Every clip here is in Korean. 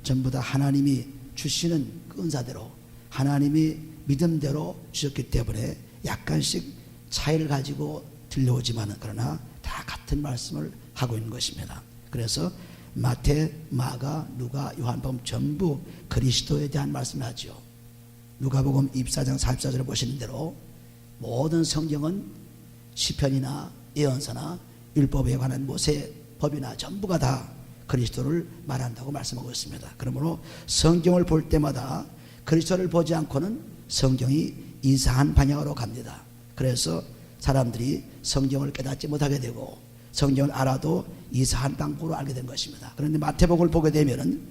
전부 다 하나님이 주시는 그 은사대로 하나님이 믿음대로 주셨기 때문에 약간씩 차이를 가지고 들려오지만 그러나 다 같은 말씀을 하고 있는 것입니다. 그래서 마태, 마가, 누가, 요한복음 전부 그리스도에 대한 말씀을 하죠. 누가복음 24장 44절을 보시는 대로 모든 성경은 시편이나 예언서나 율법에 관한 모세 법이나 전부가 다 그리스도를 말한다고 말씀하고 있습니다. 그러므로 성경을 볼 때마다 그리스도를 보지 않고는 성경이 이상한 방향으로 갑니다. 그래서 사람들이 성경을 깨닫지 못하게 되고 성경을 알아도 이상한 방법으로 알게 된 것입니다. 그런데 마태복음을 보게 되면은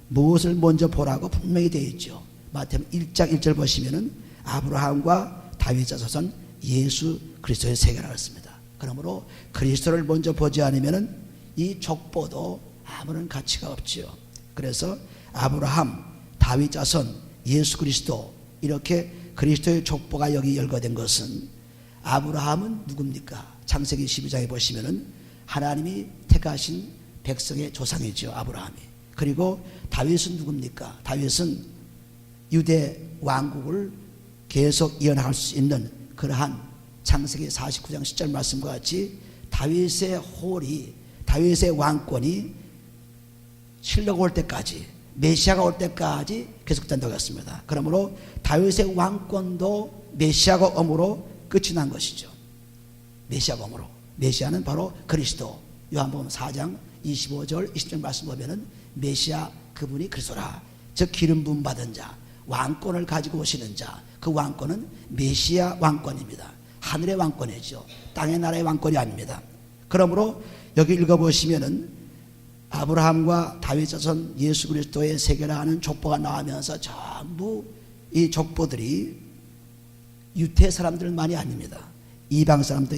무엇을 먼저 보라고 분명히 되어 있죠. 마태복음 1장 1절 보시면은 아브라함과 다윗 자손 예수 그리스도의 세계라고 했습니다. 그러므로 그리스도를 먼저 보지 않으면은 이 족보도 아무런 가치가 없지요. 그래서 아브라함, 다윗 자손, 예수 그리스도 이렇게 그리스도의 족보가 여기 열거된 것은 아브라함은 누굽니까? 창세기 12장에 보시면은 하나님이 택하신 백성의 조상이죠. 아브라함이. 그리고 다윗은 누굽니까? 다윗은 유대 왕국을 계속 이어나갈 수 있는 그러한 창세기 49장 10절 말씀과 같이 다윗의 홀이 다윗의 왕권이 실로가 올 때까지 메시아가 올 때까지 계속된다고 했습니다. 그러므로 다윗의 왕권도 메시아가 om으로 끝이 난 것이죠. 메시아가 om으로. 메시아는 바로 그리스도. 요한복음 4장 25절 20절 말씀 보면은 메시아 그분이 그리스도라. 즉 기름 부음 받은 자, 왕권을 가지고 오시는 자, 그 왕권은 메시아 왕권입니다. 하늘의 왕권이죠. 땅의 나라의 왕권이 아닙니다. 그러므로 여기 읽어보시면은 아브라함과 다윗 자손 예수 그리스도의 세계라 하는 족보가 나오면서 전부 이 족보들이 유태 사람들만이 아닙니다. 이방 사람도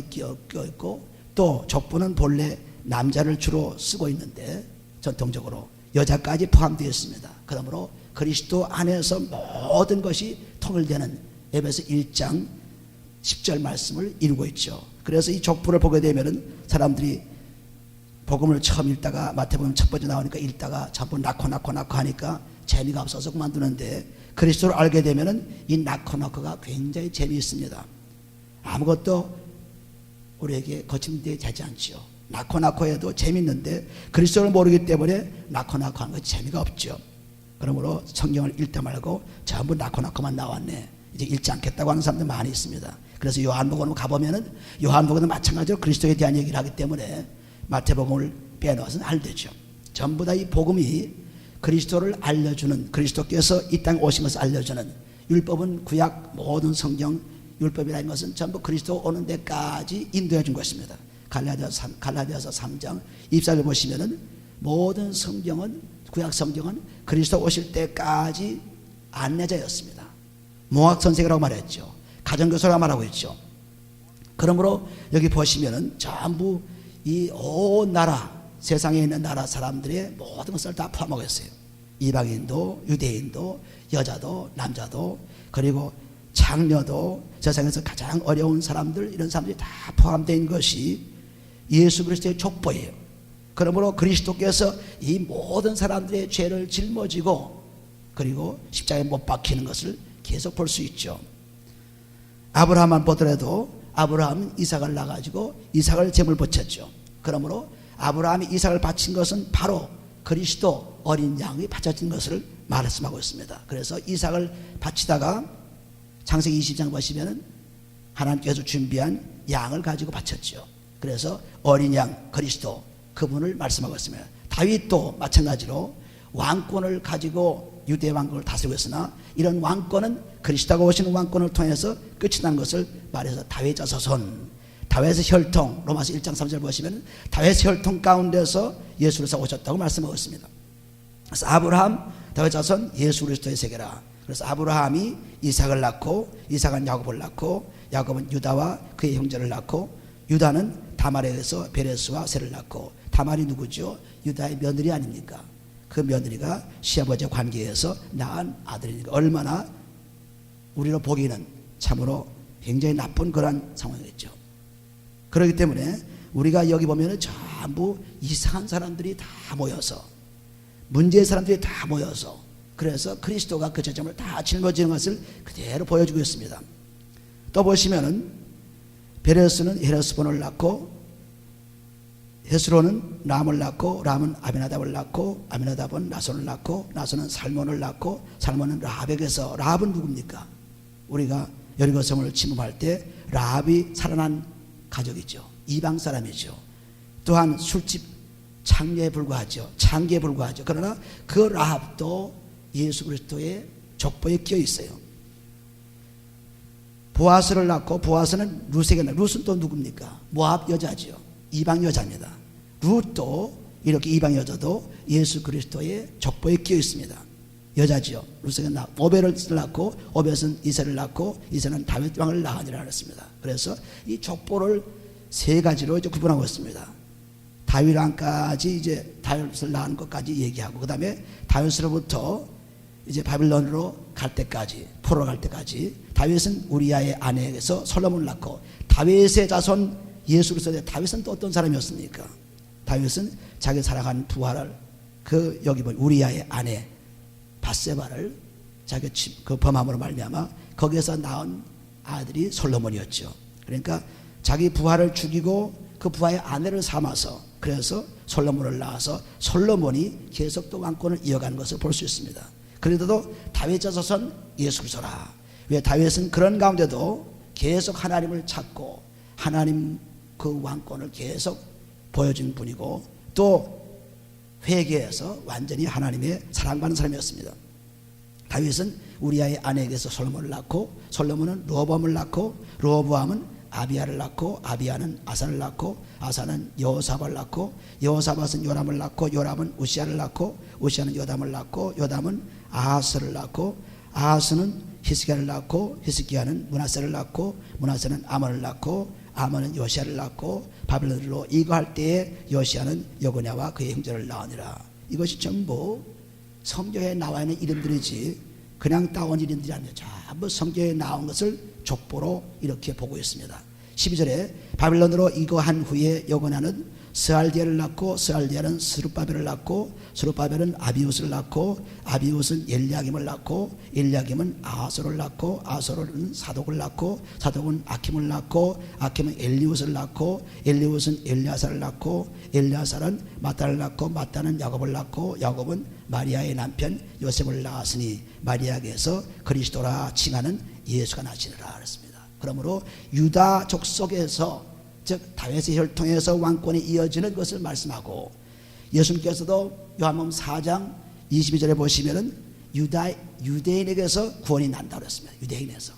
껴있고 또 족보는 본래 남자를 주로 쓰고 있는데 전통적으로 여자까지 포함되어 있습니다. 그러므로 그리스도 안에서 모든 것이 통일되는 에베소 1장 10절 말씀을 이루고 있죠. 그래서 이 족보를 보게 되면은 사람들이 복음을 처음 읽다가 마태복음 첫 번째 나오니까 읽다가 전부 낳고 하니까 재미가 없어서 그만두는데 그리스도를 알게 되면은 이 낳고가 굉장히 재미있습니다. 아무것도 우리에게 거침되지 않지요. 낳고 해도 재미있는데 그리스도를 모르기 때문에 낳고 하는 것 재미가 없죠. 그러므로 성경을 읽다 말고 전부 낳고만 나왔네. 이제 읽지 않겠다고 하는 사람들 많이 있습니다. 그래서 요한복음을 가보면은 요한복음도 마찬가지로 그리스도에 대한 얘기를 하기 때문에 마태복음을 빼놓아서는 안 되죠. 전부 다 이 복음이 그리스도를 알려주는, 그리스도께서 이 땅에 오신 것을 알려주는, 율법은 구약 모든 성경 율법이라는 것은 전부 그리스도 오는 데까지 인도해 준 것입니다. 갈라디아서 3장 24절 보시면은 모든 성경은, 구약 성경은 그리스도 오실 때까지 안내자였습니다. 몽학선생이라고 말했죠. 가정교사라고 말하고 있죠. 그러므로 여기 보시면은 전부 이 온 나라, 세상에 있는 나라 사람들의 모든 것을 다 포함하고 있어요. 이방인도, 유대인도, 여자도, 남자도, 그리고 장녀도, 세상에서 가장 어려운 사람들, 이런 사람들이 다 포함되어 있는 것이 예수 그리스도의 족보예요. 그러므로 그리스도께서 이 모든 사람들의 죄를 짊어지고 그리고 십자가에 못 박히는 것을 계속 볼 수 있죠. 아브라함만 보더라도 아브라함은 이삭을 낳아가지고 이삭을 제물 바쳤죠. 그러므로 아브라함이 이삭을 바친 것은 바로 그리스도 어린 양이 바쳐진 것을 말씀하고 있습니다. 그래서 이삭을 바치다가 창세기 20장 보시면은 하나님께서 준비한 양을 가지고 바쳤죠. 그래서 어린 양 그리스도 그분을 말씀하고 있습니다. 다윗도 마찬가지로 왕권을 가지고 유대 왕국을 다스리고 있으나 이런 왕권은 그리스도가 오시는 왕권을 통해서 끝이 난 것을 말해서 다윗 자손, 다윗의 혈통, 로마서 1장 3절 보시면 다윗의 혈통 가운데서 예수 그리스도가 오셨다고 말씀하고 있습니다. 그래서 아브라함, 다윗 자손, 예수 그리스도의 세계라. 그래서 아브라함이 이삭을 낳고 이삭은 야곱을 낳고 야곱은 유다와 그의 형제를 낳고 유다는 다말에 의해서 베레스와 셀을 낳고 다말이 누구죠? 유다의 며느리 아닙니까? 그 며느리가 시아버지와 관계에서 낳은 아들이니까 얼마나 우리로 보기에는 참으로 굉장히 나쁜 그런 상황이겠죠. 그렇기 때문에 우리가 여기 보면은 전부 이상한 사람들이 다 모여서 문제의 사람들이 다 모여서 그래서 그리스도가 그 저점을 다 짊어지는 것을 그대로 보여주고 있습니다. 또 보시면은 베레스는 헤르스본을 낳고 헤스로는 람을 낳고 람은 아미나답을 낳고 아미나답은 나손을 낳고 나손은 살몬을 낳고 살몬은 라합에게서 라합은 누굽니까? 우리가 여리고성을 침범할 때 라합이 살아난 가족이죠. 이방 사람이죠. 또한 술집 창녀에 불과하죠. 창기에 불과하죠. 그러나 그 라합도 예수 그리스도의 족보에 끼어 있어요. 보아스를 낳고 보아스는 룻에게 낳고 룻은 또 누굽니까? 모압 여자죠. 이방 여자입니다. 룻도 이렇게 이방 여자도 예수 그리스도의 족보에 끼어 있습니다. 여자지요. 룻에게 낳고 오벳을 낳고 오벳은 이새를 낳고 이새는 다윗 왕을 낳으니라 그랬습니다. 그래서 이 족보를 세 가지로 이제 구분하고 있습니다. 다윗 왕까지 이제 다윗을 낳은 것까지 얘기하고 그 다음에 다윗으로부터 이제 바빌론으로 갈 때까지 포로로 갈 때까지 다윗은 우리아의 아내에게서 솔로몬을 낳고 다윗의 자손 예수 그리스도의 다윗은 또 어떤 사람이었습니까? 다윗은 자기 사랑한 부하를 그 여기 보면 우리아의 아내 밧세바를 자기 그 범함으로 말미암아 거기에서 낳은 아들이 솔로몬이었죠. 그러니까 자기 부하를 죽이고 그 부하의 아내를 삼아서 그래서 솔로몬을 낳아서 솔로몬이 계속 또 왕권을 이어가는 것을 볼 수 있습니다. 그래도 다윗 자손 예수 그리스도라. 왜 다윗은 그런 가운데도 계속 하나님을 찾고 하나님 그 왕권을 계속 보여준 분이고 또 회개해서 완전히 하나님의 사랑받는 사람이었습니다. 다윗은 우리아의 아내에게서 솔로몬을 낳고 솔로몬은 르호보암을 낳고 르호보암은 아비야를 낳고 아비야는 아사를 낳고 아사는 여호사밧을 낳고 여호사밧은 요람을 낳고 요람은 우시야를 낳고 우시야는 요담을 낳고 요담은 아하스를 낳고 아하스는 히스기야를 낳고 히스기야는 므낫세를 낳고 므낫세는 아몬을 낳고 아몬은 요시야를 낳고 바빌론으로 이거할 때에 요시야는 여고냐와 그의 형제를 낳으니라. 이것이 전부 성경에 나와 있는 이름들이지 그냥 따온 이름들이 아니에요. 전부 성경에 나온 것을 족보로 이렇게 보고 있습니다. 12절에 바빌론으로 이거한 후에 여고냐는 스알디엘을 낳고 스알디엘은 스룹바벨을 낳고 스룹바벨은 아비웃을 낳고 아비웃은 엘리야김을 낳고 엘리야김은 아하솔을 낳고 아하솔은 사독을 낳고 사독은 아킴을 낳고 아킴은 엘리웃을 낳고 엘리웃은 엘리야사를 낳고 엘리야사는 마따를 낳고 마따는 야곱을 낳고 야곱은 마리아의 남편 요셉을 낳았으니 마리아에게서 그리스도라 칭하는 예수가 나시니라 그랬습니다. 그러므로 유다 족속에서 즉 다윗의 혈통에서 왕권이 이어지는 것을 말씀하고 예수님께서도 요한복음 4장 22절에 보시면은 유대인에게서 구원이 난다고 그랬습니다. 유대인에서.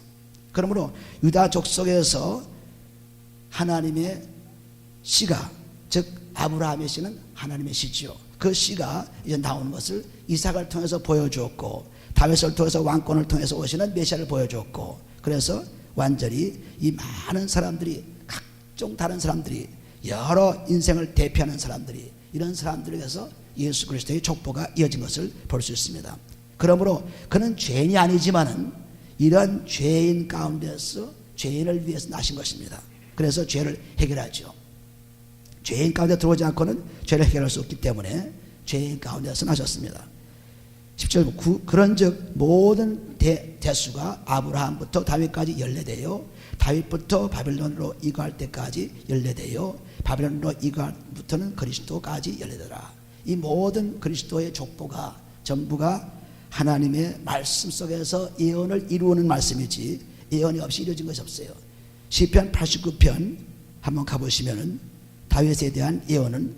그러므로 유다 족속에서 하나님의 씨가 즉 아브라함의 씨는 하나님의 씨지요. 그 씨가 이제 나오는 것을 이삭을 통해서 보여주었고 다윗을 통해서 왕권을 통해서 오시는 메시아를 보여주었고 그래서 완전히 이 많은 사람들이 각종 다른 사람들이 여러 인생을 대표하는 사람들이 이런 사람들에게서 예수 그리스도의 족보가 이어진 것을 볼 수 있습니다. 그러므로 그는 죄인이 아니지만은 이런 죄인 가운데서 죄인을 위해서 나신 것입니다. 그래서 죄를 해결하죠. 죄인 가운데 들어오지 않고는 죄를 해결할 수 없기 때문에 죄인 가운데서 나셨습니다. 10절 그런즉 모든 대수가 아브라함부터 다윗까지 연례되어 다윗부터 바빌론으로 이거할 때까지 연례되어 바빌론으로 이거부터는 그리스도까지 연례되라. 이 모든 그리스도의 족보가 전부가 하나님의 말씀 속에서 예언을 이루는 말씀이지 예언이 없이 이루어진 것이 없어요. 시편 89편 한번 가보시면은 다윗에 대한 예언은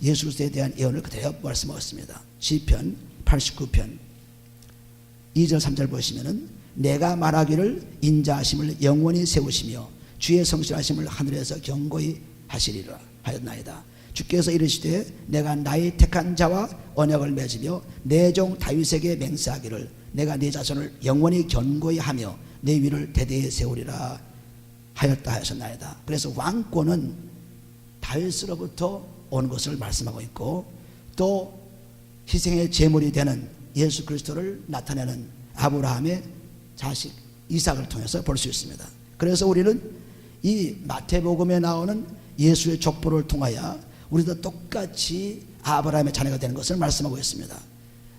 예수 그리스도에 대한 예언을 그대로 말씀하셨습니다. 시편 89편 2절 3절 보시면은 내가 말하기를 인자하심을 영원히 세우시며 주의 성실하심을 하늘에서 경고히 하시리라 하였나이다. 주께서 이르시되 내가 나의 택한 자와 언약을 맺으며 내 종 다윗에게 맹세하기를 내가 네 자손을 영원히 견고히 하며 내 위를 대대에 세우리라 하였다 하셨나이다. 그래서 왕권은 다윗으로부터 온 것을 말씀하고 있고 또 희생의 제물이 되는 예수 그리스도를 나타내는 아브라함의 자식 이삭을 통해서 볼 수 있습니다. 그래서 우리는 이 마태복음에 나오는 예수의 족보를 통하여 우리도 똑같이 아브라함의 자녀가 되는 것을 말씀하고 있습니다.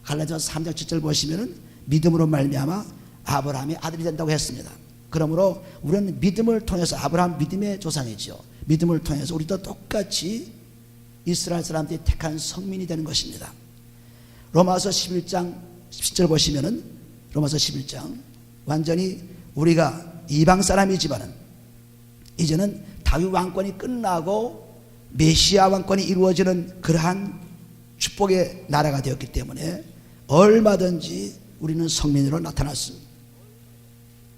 갈라디아서 3장 7절 보시면은 믿음으로 말미암아 아브라함의 아들이 된다고 했습니다. 그러므로 우리는 믿음을 통해서, 아브라함 믿음의 조상이죠. 믿음을 통해서 우리도 똑같이 이스라엘 사람들이 택한 성민이 되는 것입니다. 로마서 11장 10절 보시면은, 로마서 11장, 완전히 우리가 이방 사람이지만은 이제는 다윗 왕권이 끝나고 메시아 왕권이 이루어지는 그러한 축복의 나라가 되었기 때문에 얼마든지 우리는 성민으로 나타났습니다.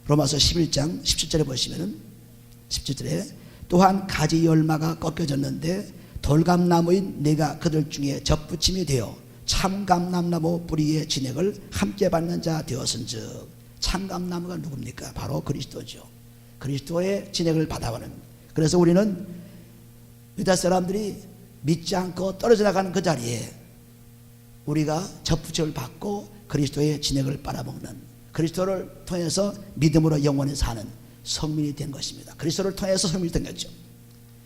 로마서 11장 17절에 보시면은, 17절에 또한 가지 열마가 꺾여졌는데 돌감나무인 내가 그들 중에 접붙임이 되어 참감람나무 뿌리의 진액을 함께 받는 자 되었은즉. 참감나무가 누굽니까? 바로 그리스도죠. 그리스도의 진액을 받아가는. 그래서 우리는 유다 사람들이 믿지 않고 떨어져 나가는 그 자리에 우리가 접붙임을 받고 그리스도의 진액을 빨아먹는, 그리스도를 통해서 믿음으로 영원히 사는 성민이 된 것입니다. 그리스도를 통해서 성민이 된 거죠.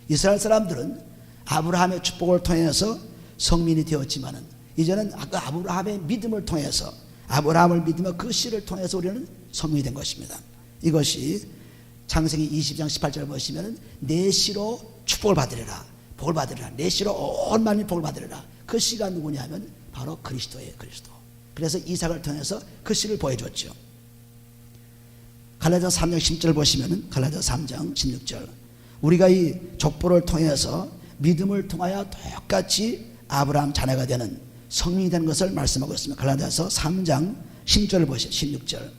이스라엘 사람들은 아브라함의 축복을 통해서 성민이 되었지만은 이제는 그 아브라함의 믿음을 통해서, 아브라함을 믿으며 그 씨를 통해서 우리는 성민이 된 것입니다. 이것이 창세기 20장 18절 보시면은 내 씨로 축복을 받으리라, 복을 받으리라, 내 씨로 온 만민이 복을 받으리라. 그 씨가 누구냐면 바로 그리스도예요. 그리스도. 그래서 이삭을 통해서 그 씨를 보여줬죠. 갈라디아 3장 10절 보시면은, 갈라디아 3장 16절, 우리가 이 족보를 통해서 믿음을 통하여 똑같이 아브라함 자녀가 되는 성민이 되는 것을 말씀하고 있습니다. 갈라디아서 3장 10절을 보시죠. 16절,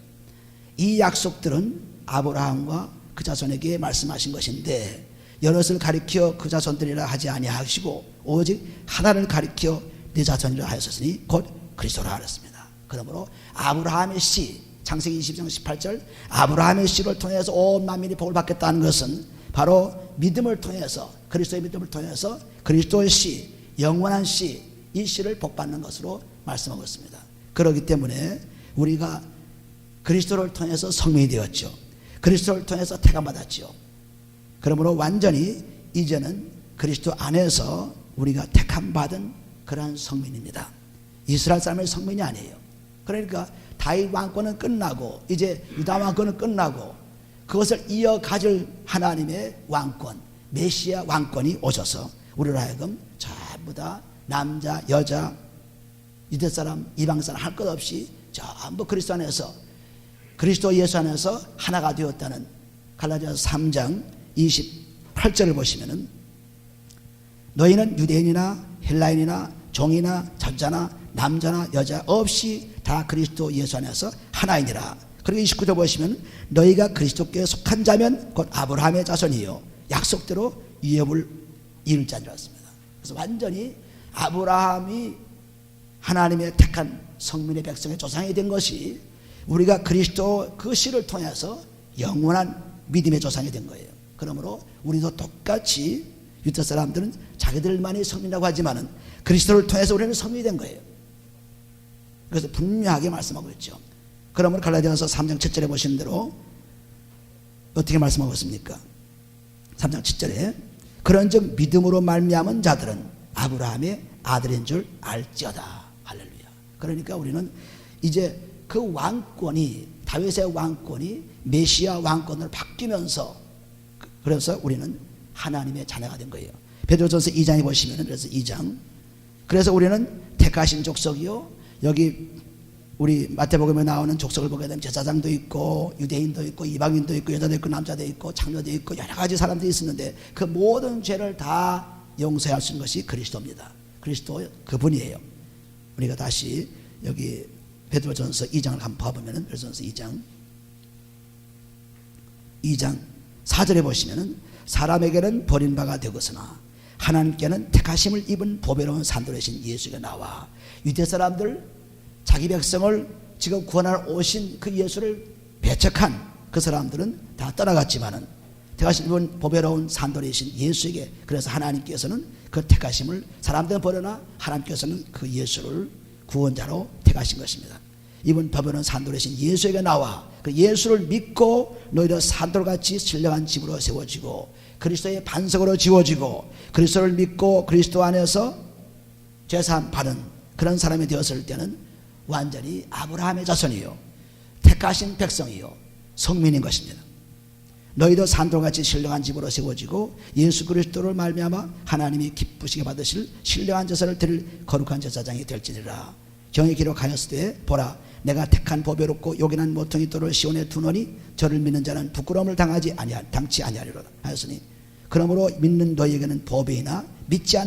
이 약속들은 아브라함과 그 자손에게 말씀하신 것인데 여럿을 가리켜 그 자손들이라 하지 아니하시고 오직 하나를 가리켜 네 자손이라 하였으니 곧 그리스도라 하였습니다. 그러므로 아브라함의 씨, 창세기 20장 18절, 아브라함의 씨를 통해서 온 만민이 복을 받겠다는 것은 바로 믿음을 통해서, 그리스도의 믿음을 통해서 그리스도의 씨, 영원한 씨, 이 씨를 복받는 것으로 말씀하고 있습니다. 그렇기 때문에 우리가 그리스도를 통해서 성민이 되었죠. 그리스도를 통해서 택함받았죠. 그러므로 완전히 이제는 그리스도 안에서 우리가 택함받은 그러한 성민입니다. 이스라엘 사람의 성민이 아니에요. 그러니까 다윗 왕권은 끝나고 이제 유다 왕권은 끝나고 그것을 이어가질 하나님의 왕권, 메시아 왕권이 오셔서 우리로 하여금 전부 다 남자, 여자, 유대 사람, 이방 사람 할 것 없이 전부 그리스도 안에서, 그리스도 예수 안에서 하나가 되었다는 갈라디아서 3장 28절을 보시면은, 너희는 유대인이나 헬라인이나 종이나 자주자나 남자나 여자 없이 다 그리스도 예수 안에서 하나이니라. 그리고 29절 보시면 너희가 그리스도께 속한 자면 곧 아브라함의 자손이요 약속대로 유업을 이룰 자니라 했습니다. 그래서 완전히 아브라함이 하나님의 택한 성민의 백성의 조상이 된 것이 우리가 그리스도 그 씨를 통해서 영원한 믿음의 조상이 된 거예요. 그러므로 우리도 똑같이 유대 사람들은 자기들만이 성민이라고 하지만은 그리스도를 통해서 우리는 성민이 된 거예요. 그래서 분명하게 말씀하고 있죠. 그러므로 갈라디아서 3장 7절에 보시는 대로 어떻게 말씀하고 있습니까? 3장 7절에 그런즉 믿음으로 말미암은 자들은 아브라함의 아들인 줄 알지어다. 할렐루야. 그러니까 우리는 이제 그 왕권이, 다윗의 왕권이 메시아 왕권으로 바뀌면서, 그래서 우리는 하나님의 자녀가 된 거예요. 베드로전서 2장에 보시면, 그래서 2장, 그래서 우리는 택하신 족속이요, 여기 우리 마태복음에 나오는 족속을 보게 되면 제사장도 있고 유대인도 있고 이방인도 있고 여자도 있고 남자도 있고 창녀도 있고 여러 가지 사람들이 있었는데 그 모든 죄를 다 용서할 수 있는 것이 그리스도입니다. 그리스도 그분이에요. 우리가 다시 여기 베드로전서 2장을 한번 봐보면은, 베드로전서 2장 4절에 보시면은 사람에게는 버림바가 되고서나 하나님께는 택하심을 입은 보배로운 산돌이신 예수가 나와. 유대 사람들 자기 백성을 지금 구원하러 오신 그 예수를 배척한 그 사람들은 다 떠나갔지만은 택하심 입은 보배로운 산돌이신 예수에게, 그래서 하나님께서는 그 택하심을, 사람들은 버려나 하나님께서는 그 예수를 구원자로 택하신 것입니다. 이분 보배로운 산돌이신 예수에게 나와 그 예수를 믿고 너희도 산돌같이 신령한 집으로 세워지고 그리스도의 반석으로 지워지고 그리스도를 믿고 그리스도 안에서 죄사함 받은 그런 사람이 되었을 때는 완전히 아브라함의 자손이요 택하신 백성이요 성민인 것입니다. 너희도 산돌같이 신령한 집으로 세워지고 예수 그리스도를 말미암아 하나님이 기쁘시게 받으실 신령한 제사를 드릴 거룩한 제사장이 될지니라. 경에 기록하였으되 보라 내가 택한 보배롭고 요긴한 모퉁이 돌을 시온에 두노니 저를 믿는 자는 부끄러움을 당치 아니하리로다 하였으니 그러므로 믿는 너희에게는 보배이나 믿지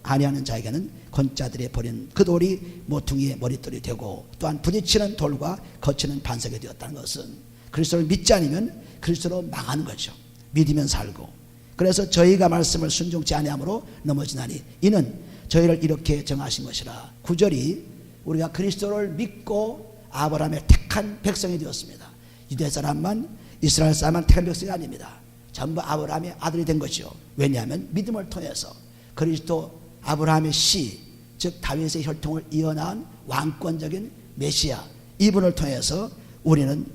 아니하는 자에게는 건자들이 버린 그 돌이 모퉁이의 머릿돌이 되고 또한 부딪히는 돌과 거치는 반석이 되었다는 것은 그리스도를 믿지 않으면 그리스도로 망하는 거죠. 믿으면 살고. 그래서 저희가 말씀을 순종치 아니함으로 넘어지나니 이는 저희를 이렇게 정하신 것이라. 9절이 우리가 그리스도를 믿고 아브라함의 택한 백성이 되었습니다. 유대 사람만 이스라엘 사람만 택한 백성이 아닙니다. 전부 아브라함의 아들이 된 것이요. 왜냐하면 믿음을 통해서 그리스도 아브라함의 씨, 즉 다윗의 혈통을 이어나온 왕권적인 메시아 이분을 통해서 우리는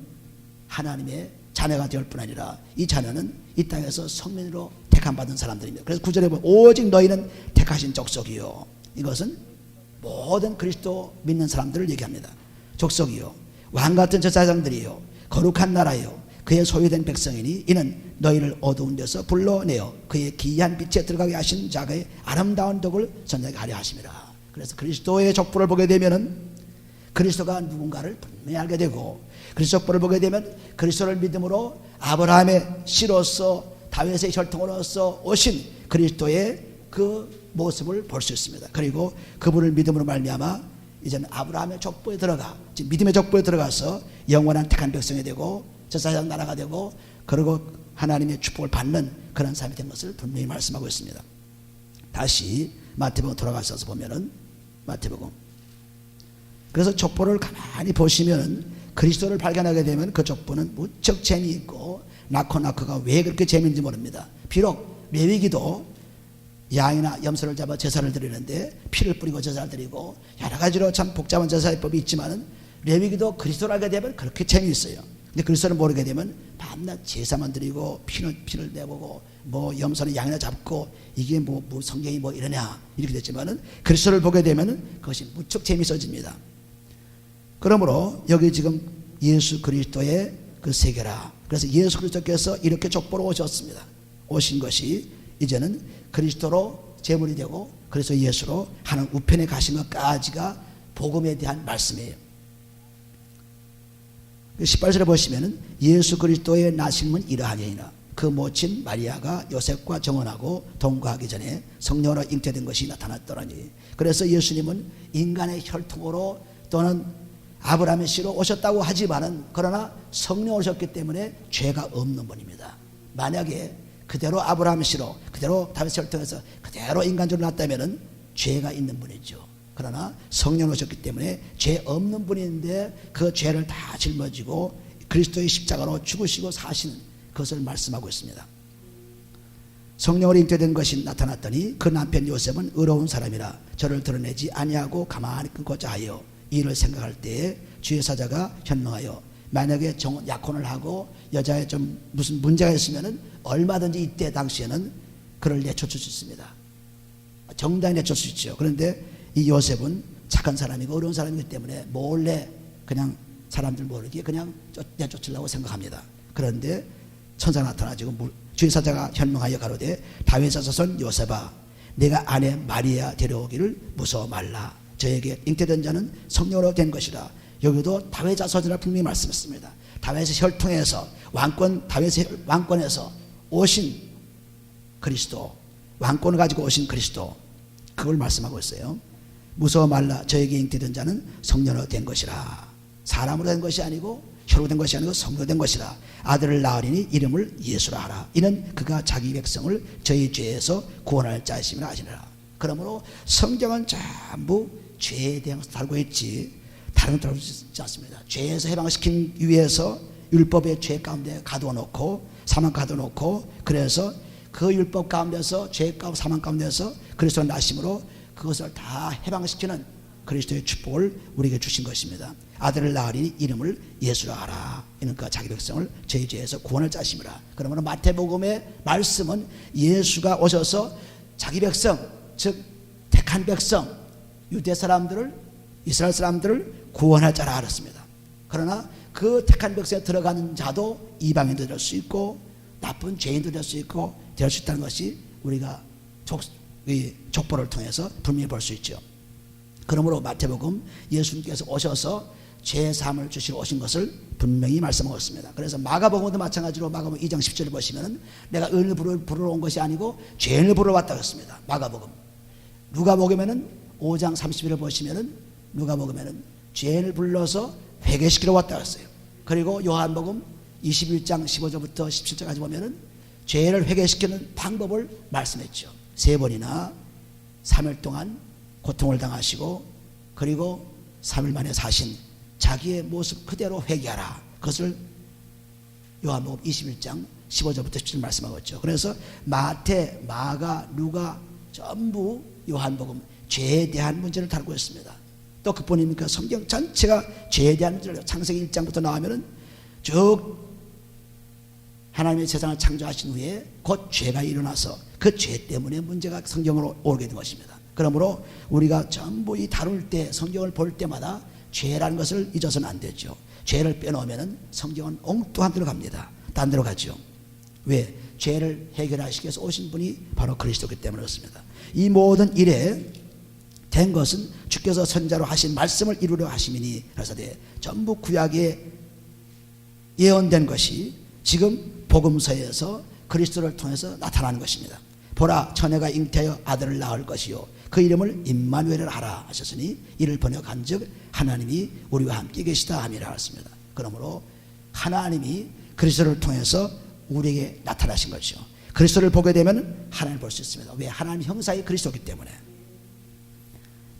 하나님의 자녀가 될 뿐 아니라 이 자녀는 이 땅에서 성민으로 택함받은 사람들입니다. 그래서 9절에 보면 오직 너희는 택하신 족속이요. 이것은 모든 그리스도 믿는 사람들을 얘기합니다. 족속이요 왕같은 제사장들이요 거룩한 나라요 그의 소유된 백성이니 이는 너희를 어두운 데서 불러내어 그의 기이한 빛에 들어가게 하신 자의 아름다운 덕을 전하게 하려 하심이라. 그래서 그리스도의 족보를 보게 되면은 그리스도가 누군가를 분명히 알게 되고 그리스도 족보를 보게 되면 그리스도를 믿음으로 아브라함의 씨로서 다윗의 혈통으로서 오신 그리스도의 그 모습을 볼 수 있습니다. 그리고 그분을 믿음으로 말미암아 이제는 아브라함의 족보에 들어가 믿음의 족보에 들어가서 영원한 택한 백성이 되고 제사장 나라가 되고 그리고 하나님의 축복을 받는 그런 삶이 된 것을 분명히 말씀하고 있습니다. 다시 마태복음 돌아가셔서 보면은 마태복음 그래서 족보를 가만히 보시면 그리스도를 발견하게 되면 그 족보는 무척 재미있고 낳고가 왜 그렇게 재미있는지 모릅니다. 비록 레위기도 양이나 염소를 잡아 제사를 드리는데 피를 뿌리고 제사를 드리고 여러 가지로 참 복잡한 제사법이 있지만은 레위기도 그리스도를 알게 되면 그렇게 재미있어요. 근데 그리스도를 모르게 되면 밤낮 제사만 드리고 피를 내보고 뭐 염소는 양이나 잡고 이게 뭐 성경이 뭐 이러냐 이렇게 됐지만은 그리스도를 보게 되면은 그것이 무척 재미있어집니다. 그러므로 여기 지금 예수 그리스도의 그 세계라. 그래서 예수 그리스도께서 이렇게 족보로 오셨습니다. 오신 것이 이제는 그리스도로 제물이 되고 그래서 예수로 하는 우편에 가신 것까지가 복음에 대한 말씀이에요. 18절에 보시면은 예수 그리스도의 나심은 이러하니라. 그 모친 마리아가 요셉과 정혼하고 동거하기 전에 성령으로 잉태된 것이 나타났더라니. 그래서 예수님은 인간의 혈통으로 또는 아브라함의 씨로 오셨다고 하지만은 그러나 성령으로 오셨기 때문에 죄가 없는 분입니다. 만약에 그대로 아브라함의 씨로 그대로 다윗의 혈통에서 그대로 인간적으로 났다면은 죄가 있는 분이죠. 그러나 성령으로 오셨기 때문에 죄 없는 분인데 그 죄를 다 짊어지고 그리스도의 십자가로 죽으시고 사시는 것을 말씀하고 있습니다. 성령으로 잉태된 것이 나타났더니 그 남편 요셉은 의로운 사람이라 저를 드러내지 아니하고 가만히 끊고자 하여 이를 생각할 때에 주의 사자가 현명하여 만약에 약혼을 하고 여자에 좀 무슨 문제가 있으면은 얼마든지 이때 당시에는 그를 내쫓을 수 있습니다. 정당히 내쫓을 수 있죠. 그런데 이 요셉은 착한 사람이고 어려운 사람이기 때문에 몰래 그냥 사람들 모르게 그냥 내쫓으려고 생각합니다. 그런데 천사가 나타나지고 주의 사자가 현명하여 가로되 다윗의 자손 요셉아 내가 아내 마리아 데려오기를 무서워 말라. 저에게 잉태된 자는 성령으로 된 것이라. 여기도 다윗의 자손이라 분명히 말씀했습니다. 다윗의 혈통에서 다윗의 왕권에서 오신 그리스도, 왕권을 가지고 오신 그리스도, 그걸 말씀하고 있어요. 무서워 말라. 저에게 잉태된 자는 성령으로 된 것이라. 사람으로 된 것이 아니고 혈로 된 것이 아니고 성령으로 된 것이라. 아들을 낳으리니 이름을 예수라 하라. 이는 그가 자기 백성을 저희 죄에서 구원할 자이심이라 하시니라. 그러므로 성경은 전부 죄에 대해서 다루고 있지 다른 건 다루고 있지 않습니다. 죄에서 해방시키기 위해서 율법의 죄 가운데 가둬놓고 사망 가둬놓고 그래서 그 율법 가운데서 죄 가운데 사망 가운데서 그리스도의 나심으로 그것을 다 해방시키는 그리스도의 축복을 우리에게 주신 것입니다. 아들을 낳으리니 이름을 예수라 하라. 이는 그가 자기 백성을 저희 죄에서 구원할 자심이라. 그러므로 마태복음의 말씀은 예수가 오셔서 자기 백성 즉 택한 백성 유대 사람들을 이스라엘 사람들을 구원할 자라 알았습니다. 그러나 그 택한 백성에 들어가는 자도 이방인도 될 수 있고 나쁜 죄인도 될 수 있고 될 수 있다는 것이 우리가 족보를 통해서 분명히 볼 수 있죠. 그러므로 마태복음 예수님께서 오셔서 죄사함을 주시러 오신 것을 분명히 말씀하셨습니다. 그래서 마가복음도 마찬가지로 마가복음 2장 10절을 보시면은 내가 의인을 부르러 온 것이 아니고 죄인을 부르러 왔다고 했습니다. 마가복음. 누가복음에는 5장 30절을 보시면은 누가복음에는 죄인을 불러서 회개시키러 왔다고 했어요. 그리고 요한복음 21장 15절부터 17절까지 보면은 죄를 회개시키는 방법을 말씀했죠. 3번이나 3일 동안 고통을 당하시고 그리고 3일 만에 사신 자기의 모습 그대로 회개하라. 그것을 요한복음 21장 15절부터 17절 말씀하고 있죠. 그래서 마태, 마가, 누가 전부 요한복음 죄에 대한 문제를 다루고 있습니다. 또 그뿐입니까? 성경 전체가 죄에 대한 문제를 창세기 1장부터 나오면은 쭉 하나님의 세상을 창조하신 후에 곧 죄가 일어나서 그 죄 때문에 문제가 성경으로 오게 된 것입니다. 그러므로 우리가 전부 이 다룰 때 성경을 볼 때마다 죄라는 것을 잊어서는 안 되죠. 죄를 빼놓으면 성경은 엉뚱한 데로 갑니다. 딴 데로 가죠. 왜? 죄를 해결하시기 위해서 오신 분이 바로 그리스도이기 때문에 그렇습니다. 이 모든 일에 된 것은 주께서 선자로 하신 말씀을 이루려 하심이니 그래서 전부 구약에 예언된 것이 지금 복음서에서 그리스도를 통해서 나타나는 것입니다. 보라 처녀가 잉태하여 아들을 낳을 것이요 그 이름을 임마누엘을 하라 하셨으니 이를 번역한 즉 하나님이 우리와 함께 계시다 함이라 하였습니다. 그러므로 하나님이 그리스도를 통해서 우리에게 나타나신 것이요 그리스도를 보게 되면 하나님을 볼 수 있습니다. 왜? 하나님 형상이 그리스도이기 때문에.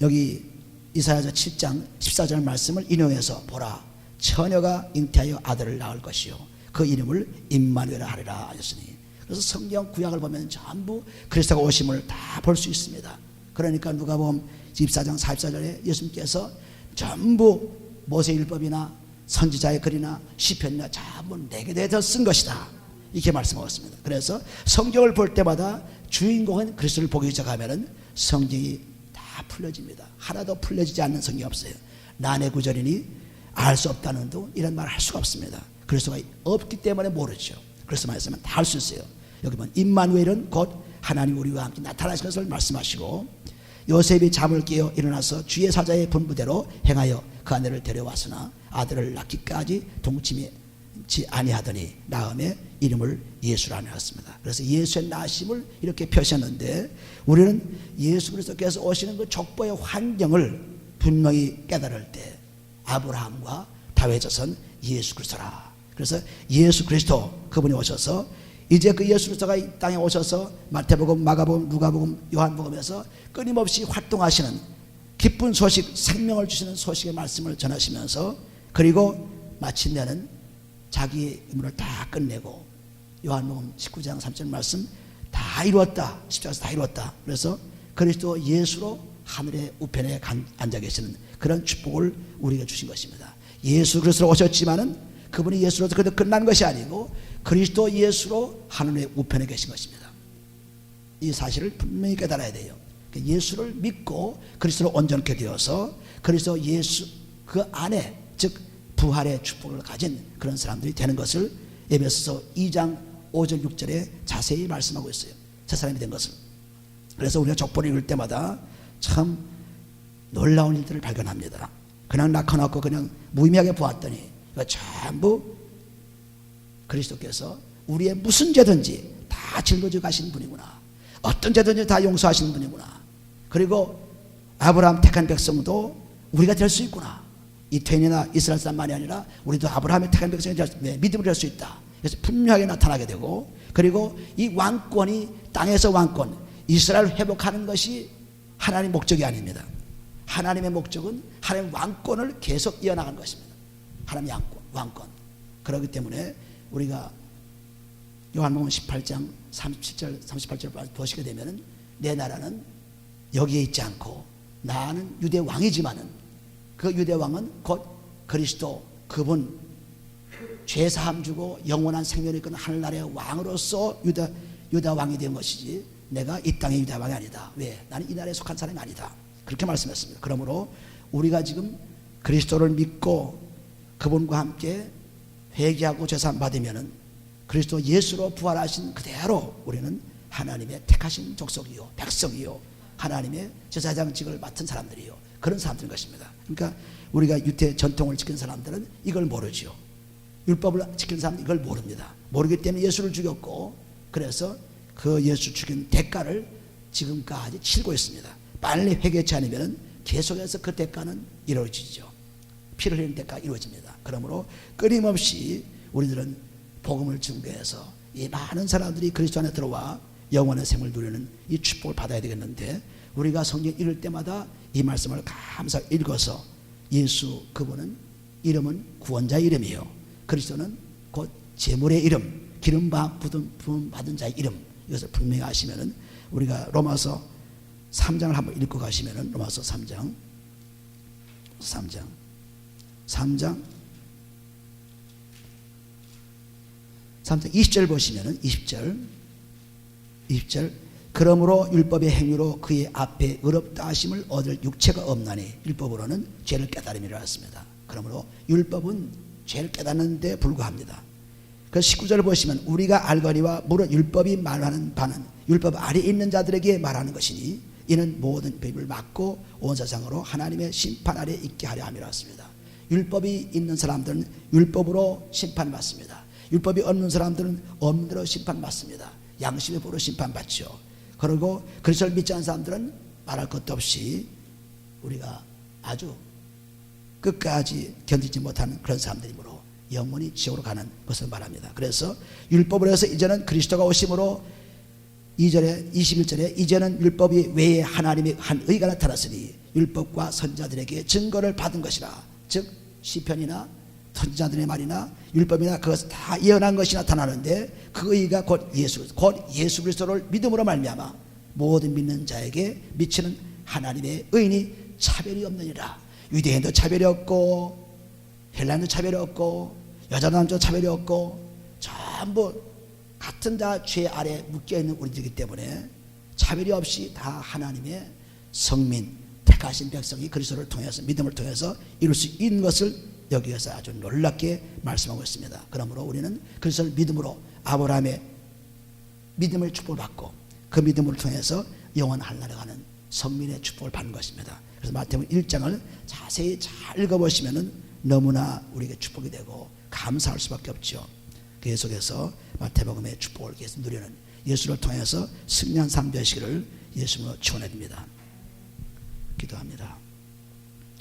여기 이사야서 7장 14절 말씀을 인용해서 보라 처녀가 잉태하여 아들을 낳을 것이요 그 이름을 임마누엘 하리라 하셨으니 그래서 성경 구약을 보면 전부 그리스도가 오심을 다 볼 수 있습니다. 그러니까 누가복음 24장 44절에 예수님께서 전부 모세율법이나 선지자의 글이나 시편이나 전부 내게 대해서 쓴 것이다 이렇게 말씀하셨습니다. 그래서 성경을 볼 때마다 주인공은 그리스도를 보기 시작하면 성경이 다 풀려집니다. 하나도 풀려지지 않는 성경이 없어요. 난해 구절이니 알 수 없다는 둥 이런 말을 할 수가 없습니다. 그리스도가 없기 때문에 모르죠. 그래서 말씀은 다 할 수 있어요. 여기 보면 임마누엘은 곧 하나님 우리와 함께 나타나신 것을 말씀하시고 요셉이 잠을 깨어 일어나서 주의 사자의 분부대로 행하여 그 아내를 데려왔으나 아들을 낳기까지 동침치 아니하더니 나음에 이름을 예수라 하였습니다. 그래서 예수의 나심을 이렇게 표시했는데 우리는 예수 그리스도께서 오시는 그 족보의 환경을 분명히 깨달을 때 아브라함과 다윗 자손 예수 그리스도라. 그래서 예수 그리스도 그분이 오셔서 이제 그 예수 그리스도가 이 땅에 오셔서 마태복음, 마가복음, 누가복음, 요한복음에서 끊임없이 활동하시는 기쁜 소식, 생명을 주시는 소식의 말씀을 전하시면서 그리고 마침내는 자기의 임무를 다 끝내고 요한복음 19장 3절 말씀 다 이루었다. 십자가에서 다 이루었다. 그래서 그리스도 예수로 하늘의 우편에 앉아 계시는 그런 축복을 우리가 주신 것입니다. 예수 그리스도로 오셨지만은 그분이 예수로서 그래도 끝난 것이 아니고 그리스도 예수로 하늘의 우편에 계신 것입니다. 이 사실을 분명히 깨달아야 돼요. 예수를 믿고 그리스도로 온전케 되어서 그리스도 예수 그 안에 즉 부활의 축복을 가진 그런 사람들이 되는 것을 에베소서 2장 5절 6절에 자세히 말씀하고 있어요. 새 사람이 된 것을. 그래서 우리가 족보를 읽을 때마다 참 놀라운 일들을 발견합니다. 그냥 낙하놓고 그냥 무의미하게 보았더니 전부 그리스도께서 우리의 무슨 죄든지 다 짊어져 가신 분이구나. 어떤 죄든지 다 용서하시는 분이구나. 그리고 아브라함 택한 백성도 우리가 될 수 있구나. 이태인이나 이스라엘 사람만이 아니라 우리도 아브라함의 택한 백성이 믿음을 할 수 있다. 그래서 분명하게 나타나게 되고 그리고 이 왕권이 땅에서 왕권 이스라엘을 회복하는 것이 하나님의 목적이 아닙니다. 하나님의 목적은 하나님의 왕권을 계속 이어나가는 것입니다. 하나님의 왕권. 그렇기 때문에 우리가 요한복음 18장 37절 38절 보시게 되면 내 나라는 여기에 있지 않고 나는 유대 왕이지만은 그 유대 왕은 곧 그리스도 그분 죄사함 주고 영원한 생명을 이끄는 하늘나라의 왕으로서 유다 왕이 된 것이지 내가 이 땅의 유다 왕이 아니다. 왜? 나는 이 나라에 속한 사람이 아니다. 그렇게 말씀했습니다. 그러므로 우리가 지금 그리스도를 믿고 그분과 함께 회개하고 죄사함 받으면은 그리스도 예수로 부활하신 그대로 우리는 하나님의 택하신 족속이요 백성이요 하나님의 제사장직을 맡은 사람들이요 그런 사람들인 것입니다. 그러니까 우리가 유대 전통을 지킨 사람들은 이걸 모르죠. 율법을 지키는 사람들은 이걸 모릅니다. 모르기 때문에 예수를 죽였고 그래서 그 예수 죽인 대가를 지금까지 치르고 있습니다. 빨리 회개치 않으면 계속해서 그 대가는 이루어지죠. 피를 흘리는 대가가 이루어집니다. 그러므로 끊임없이 우리들은 복음을 증거해서 이 많은 사람들이 그리스도 안에 들어와 영원의 생을 누리는 이 축복을 받아야 되겠는데 우리가 성경 읽을 때마다 이 말씀을 감사 읽어서 예수 그분은 이름은 구원자의 이름이에요. 그리스도는 곧 제물의 이름, 기름 부음 받은 자의 이름 이것을 분명히 아시면은 우리가 로마서 3장을 한번 읽고 가시면은 로마서 3장 20절 보시면은 20절 그러므로 율법의 행위로 그의 앞에 의롭다 하심을 얻을 육체가 없나니 율법으로는 죄를 깨달음이라 했습니다. 그러므로 율법은 죄를 깨닫는 데 불과합니다. 그 19절 보시면 우리가 알거니와 무릇 율법이 말하는 바는 율법 아래 있는 자들에게 말하는 것이니 이는 모든 법을 막고 온 세상으로 하나님의 심판 아래 있게 하려 함이라 했습니다. 율법이 있는 사람들은 율법으로 심판받습니다. 율법이 없는 사람들은 없는 대로 심판받습니다. 양심의 보로 심판받죠. 그리고 그리스도를 믿지 않는 사람들은 말할 것도 없이 우리가 아주 끝까지 견디지 못하는 그런 사람들이므로 영원히 지옥으로 가는 것을 말합니다. 그래서 율법으로 해서 이제는 그리스도가 오심으로 2절에 21절에 이제는 율법이 외에 하나님의 한 의가 나타났으니 율법과 선지자들에게 증거를 받은 것이라. 즉 시편이나 선지자들의 말이나 율법이나 그것을 다 예언한 것이 나타나는데 그 의가 곧 예수 그리스도를 믿음으로 말미암아 모든 믿는 자에게 미치는 하나님의 의인이 차별이 없느니라. 유대인도 차별이 없고 헬라인도 차별이 없고 여자 남자 차별이 없고 전부 같은 다 죄 아래 묶여있는 우리들이기 때문에 차별이 없이 다 하나님의 성민 택하신 백성이 그리스도를 통해서 믿음을 통해서 이룰 수 있는 것을 여기에서 아주 놀랍게 말씀하고 있습니다. 그러므로 우리는 그리스도를 믿음으로 아브라함의 믿음의 축복을 받고 그 믿음을 통해서 영원 하늘나라 가는 성민의 축복을 받는 것입니다. 그래서 마태복음 1장을 자세히 잘 읽어보시면 너무나 우리에게 축복이 되고 감사할 수밖에 없죠. 계속해서 마태복음의 축복을 계속 누리는 예수를 통해서 승리한 삶 되시기를 예수님으로 축원합니다. 기도합니다.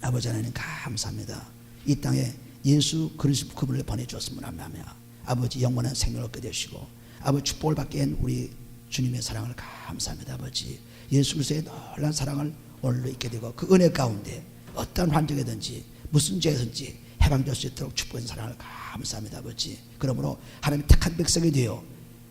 아버지 하나님 감사합니다. 이 땅에 예수 그리스도 그분을 보내주었음을 합니다. 아버지 영원한 생명을 얻게 되시고 아버지 축복을 받게 한 우리 주님의 사랑을 감사합니다. 아버지 예수 그리스도의 놀라운 사랑을 오늘도 있게 되고 그 은혜 가운데 어떤 환경이든지 무슨 죄든지 해방될 수 있도록 축복한 사랑을 감사합니다. 아버지 그러므로 하나님 택한 백성이 되어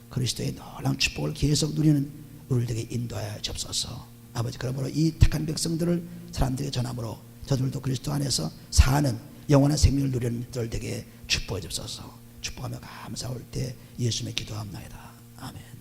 그리스도의 놀라운 축복을 계속 누리는 우리들에게 인도하여 주옵소서. 아버지 그러므로 이 택한 백성들을 사람들에게 전함으로 저들도 그리스도 안에서 사는 영원한 생명을 누리는 저들에게 축복해 주옵소서. 축복하며 감사할 때 예수님의 기도합나이다. 아멘.